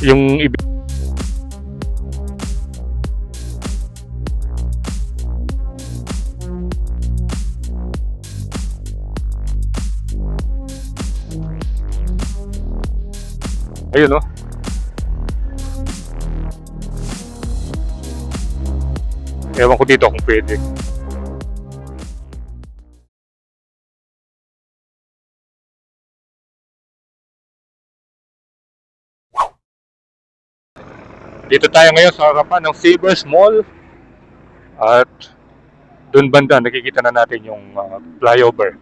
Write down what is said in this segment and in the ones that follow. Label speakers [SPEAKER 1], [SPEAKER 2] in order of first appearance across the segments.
[SPEAKER 1] Yung ayun no. Ewan ko dito kung pwede. Dito tayo ngayon sa harapan ng Sabres Mall. At doon banda nakikita na natin yung flyover.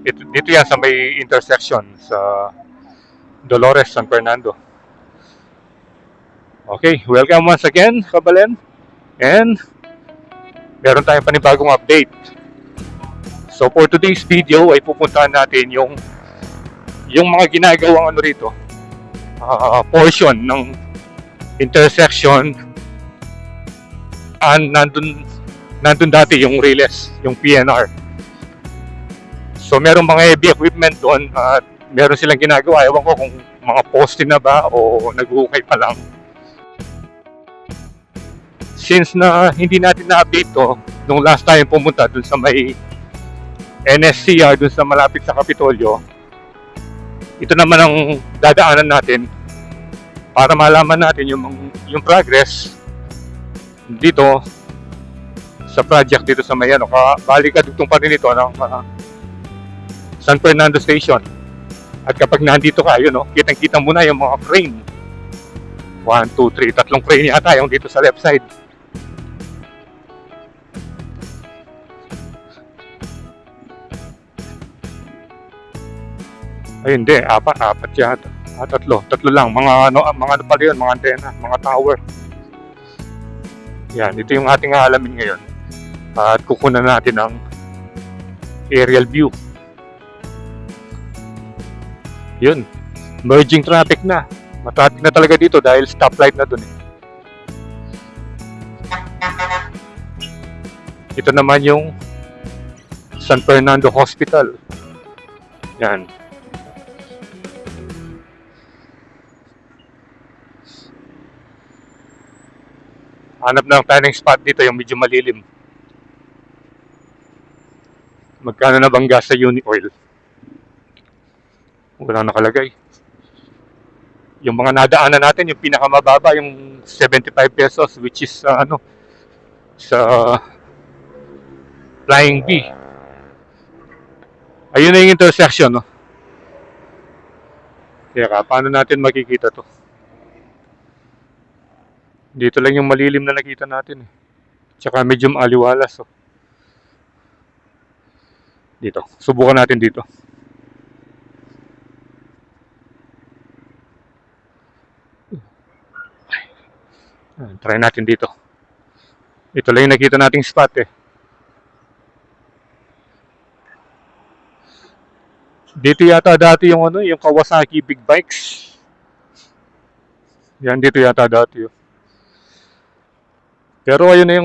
[SPEAKER 1] Dito yan sa may intersection sa Dolores, San Fernando. Okay, welcome once again, Kabalen. And meron tayong panibagong update. So for today's video ay pupuntahan natin yung mga ginagawang ano rito, portion ng intersection and nandun dati yung Riles, yung PNR. So merong mga heavy equipment doon at meron silang ginagawa. Ewan ko kung mga poste na ba o naghuhukay pa lang. Since na hindi natin na-update to nung last time pumunta dun sa may NSCR, dun sa malapit sa Kapitolyo, ito naman ang dadaanan natin para malaman natin yung progress dito sa project dito sa may ano, balik-adugtong pa rin ito ng San Fernando Station. At kapag nandito ka, yun, no, kitang-kita mo na yung mga crane. 1, 2, 3, tatlong crane yata yung dito sa left side. Ay hindi, apat yata. Tatlo lang. Mga ano pa rin, mga antena, mga tower. Yan, ito yung ating aalamin ngayon. At kukunan natin ang aerial view. Yun, merging traffic na. Matraffic na talaga dito dahil stoplight na dun eh. Ito naman yung San Fernando Hospital. Yan. Hanap na lang tayo ng spot dito, yung medyo malilim. Magkano na bang gas sa Uni Oil? Walang nakalagay. Yung mga nadaanan natin, yung pinakamababa, yung 75 pesos, which is sa Flying B. Ayun na yung intersection, no? Kaya paano natin makikita to? Dito lang yung malilim na nakita natin eh. Tsaka medyo maaliwalas, oh. Dito, subukan natin dito. Try natin dito. Ito lang yung nakita nating spot eh. Dito yata dati yung yung Kawasaki big bikes. Yan dito yata dati oh. Pero ayun na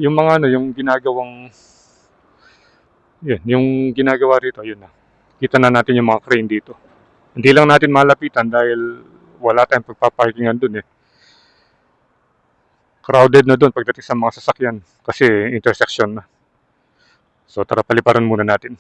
[SPEAKER 1] yung mga yung ginagawang yung ginagawa rito, yun na. Kita na natin yung mga crane dito. Hindi lang natin malapitan dahil wala tayong pagpaparkingan dun eh. Crowded na dun pagdating sa mga sasakyan kasi intersection na. So tara, paliparan muna natin.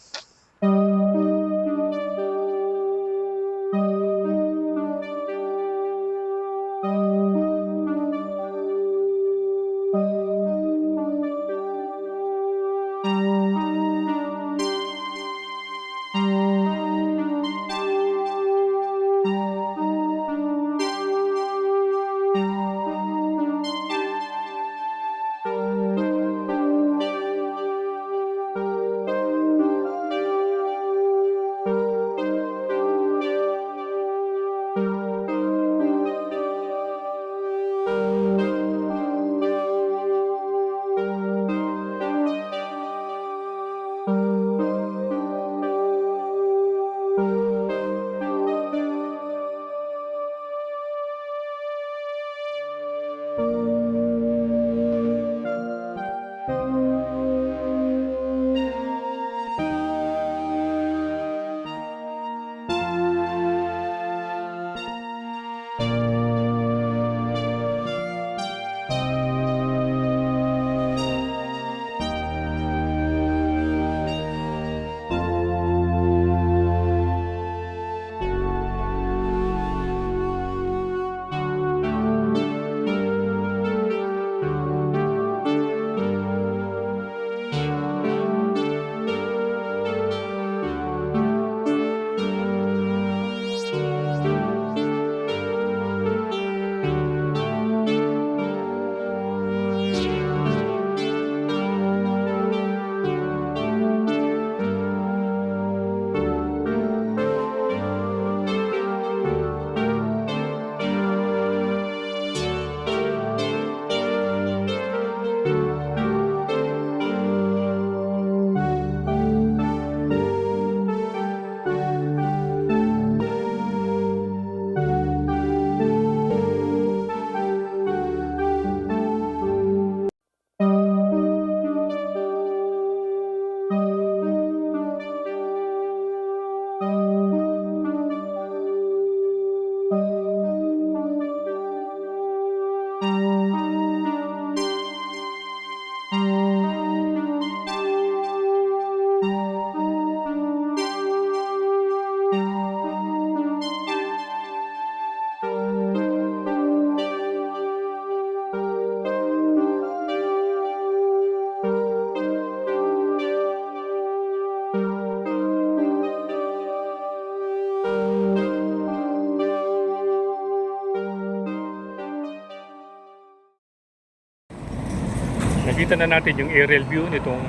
[SPEAKER 1] nakita na natin yung aerial view nitong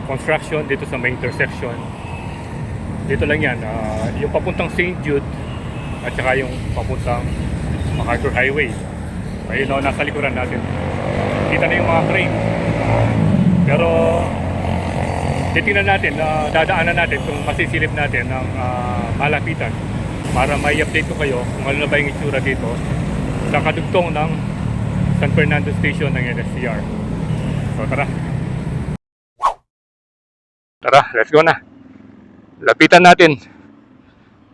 [SPEAKER 1] construction dito sa may intersection. Dito lang yan, yung papuntang St. Jude at saka yung papuntang MacArthur Highway. Ayun o, nasa likuran natin. Kita na yung mga crane. Pero titingnan natin, dadaanan natin kung masisilip natin ng malapitan para may update ko kayo kung ano na ba yung itsura dito sa kadugtong ng San Fernando Station ng NSCR. So tara. Tara, let's go na. Lapitan natin.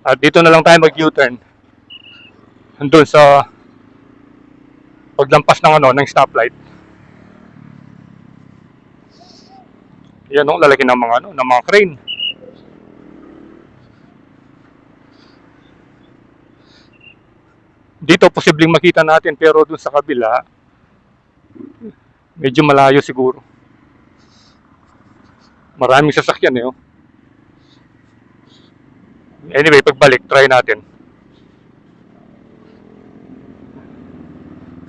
[SPEAKER 1] At dito na lang tayo mag-U-turn. Doon sa paglampas ng ng stoplight. Yan o, lalaki ng mga ng mga crane. Dito posibleng makita natin, pero dun sa kabila medyo malayo siguro. Maraming sasakyan eh. Oh. Anyway, pagbalik try natin.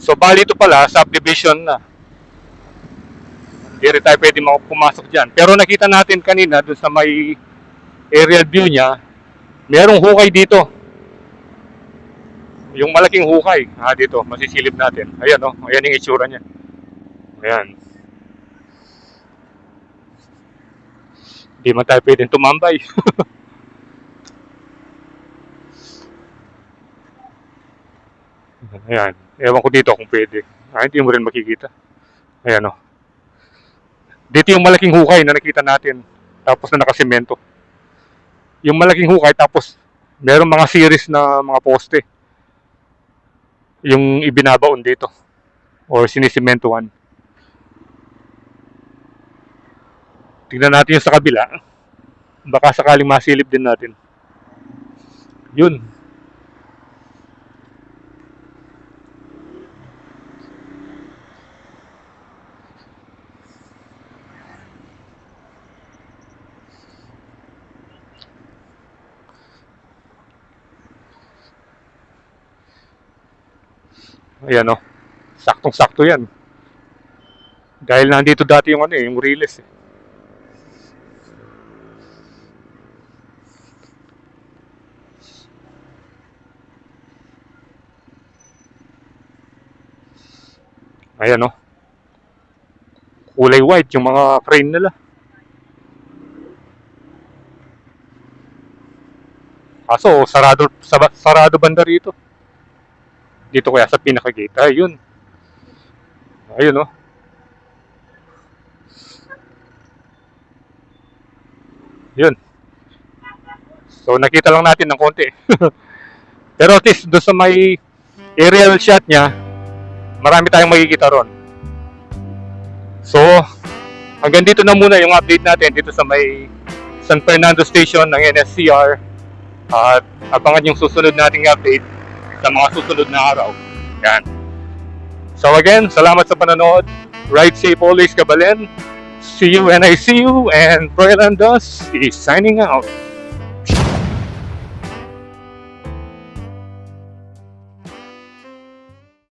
[SPEAKER 1] So bali ito pala subdivision na. Hindi rin tayo pwede pumasok dyan. Pero nakita natin kanina dun sa may aerial view niya, merong hukay dito. Yung malaking hukay, dito, masisilip natin. Ayan o, ayan yung itsura niya. Ayan. Hindi man tayo pwedeng tumambay. Ayan, ewan ko dito kung pwede. Hindi mo rin makikita. Ayan o. Dito yung malaking hukay na nakita natin, tapos na nakasemento. Yung malaking hukay, tapos meron mga series na mga poste. Yung ibinabaon dito or sinisimentohan. Tingnan natin yung sa kabila. Baka sakaling masilip din natin. Yun. Ayan o. Saktong-sakto yan. Dahil nandito dati yung yung Riles eh. Ayan o. Kulay white yung mga crane nila. Kaso sarado banda rito. Dito kaya sa pinaka-gate. Ayun. Ayun o. Yun. So nakita lang natin ng konti. Pero at least doon sa may aerial shot niya, marami tayong makikita ron. So hanggang dito na muna yung update natin dito sa may San Fernando Station ng NSCR. At abangan yung susunod nating update sa mga susunod na araw. Yan. So again, salamat sa panonood. Ride safe always, Kabalen. See you when I see you. And Proelandos is signing out.